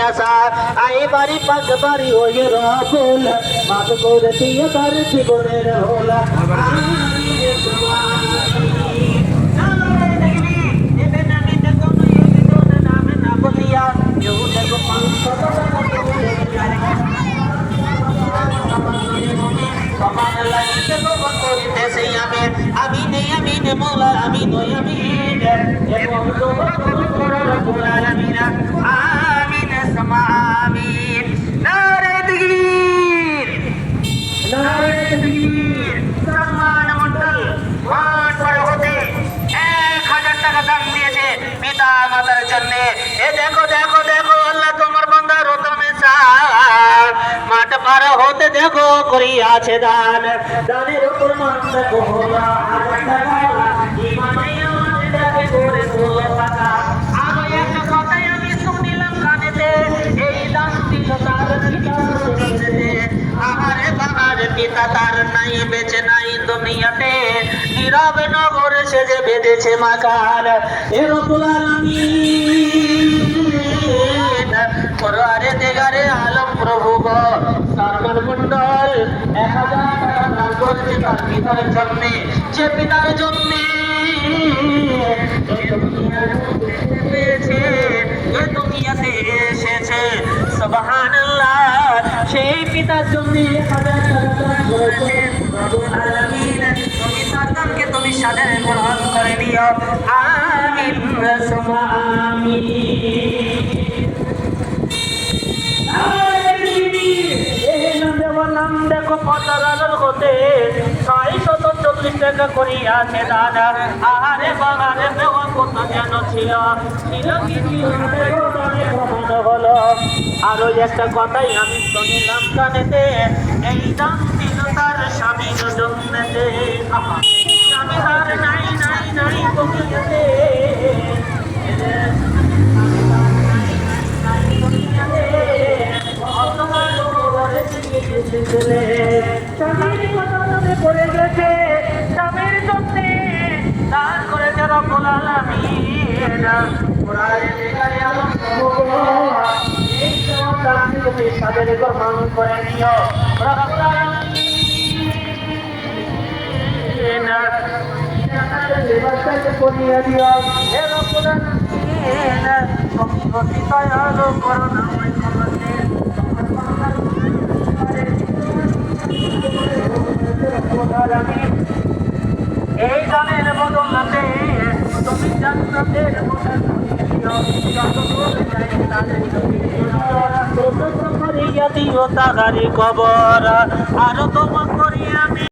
আসা আই বাড়ি পাক বাড়ি হয়ে রকুল মাফ করে দিয়ে তার জীবনের হোলা আমিন মৌলা আমিন আমিন এবং আমিন সমা আমিন নারে তাকবীর নারে তাকবীর সম্মান মন্ডল মাঠ পার হতে 1000 টাকা দান দিয়েছে পিতা মাতার জন্য এ দেখো দেখো দেখো আল্লাহ তোমার বান্দা রতনে চাঁদ মাঠ পার হতে দেখো করিয়াছে দান দানের উপর মান দেখো হোলা 1000 টাকা ইমানে আমাদেরকে করে তোলা টাকা আরো একটা কথাই আমি শুনিলাম কানেতে এই দান দিল তার পিতা শুনেতে আহারে বাবার পিতা তার নাই বেঁচে নাই দুনিয়াতে নীরবে নগরে সে যে বেঁধেছে মাকার এ রব্বুল আলামিন পরওয়ারে দেগারে আলম প্রভু গো সরকার মন্ডল 1000 টাকা দান করেছে তার পিতার জন্য যে পিতার জন্য এ দুনিয়াতে এসেছে সুবহানাল্লাহ সেই পিতার জন্য 1000 টাকা দান করেছে রব্বুল আলামিন তুমি তার দানকে তুমি সাদরে গ্রহণ করে নিও আমিন সুমা আমিন নাম দেখো পতার হতে 640 টাকা করিয়াছে দাদা আহারে বাহারে দেওয়া কত যেন ছিল হলো আরো একটা কথাই আমি শুনিলাম কানেতে এই দাম দিল তার স্বামীর জন্যতে স্বামী তার নাই নাই নাই দুনিয়াতে স্বামীর কথা মনে পড়ে গেছে স্বামীর জন্যে দান করেছে রব্বুল আলামিন কোরআনে দেখারে আলম এই দান তুমি সাদরে গ্রহণ করে নিও রব্বুল আলামিন জান্নাতের ব্যবস্থা করিয়ে দিও হে রব্বুল আলামিন তুমি দয়ালু করুণাময় ক্ষমাতে এই গানের বদলাতে তুমি জান্নাতের কবর আর তোমার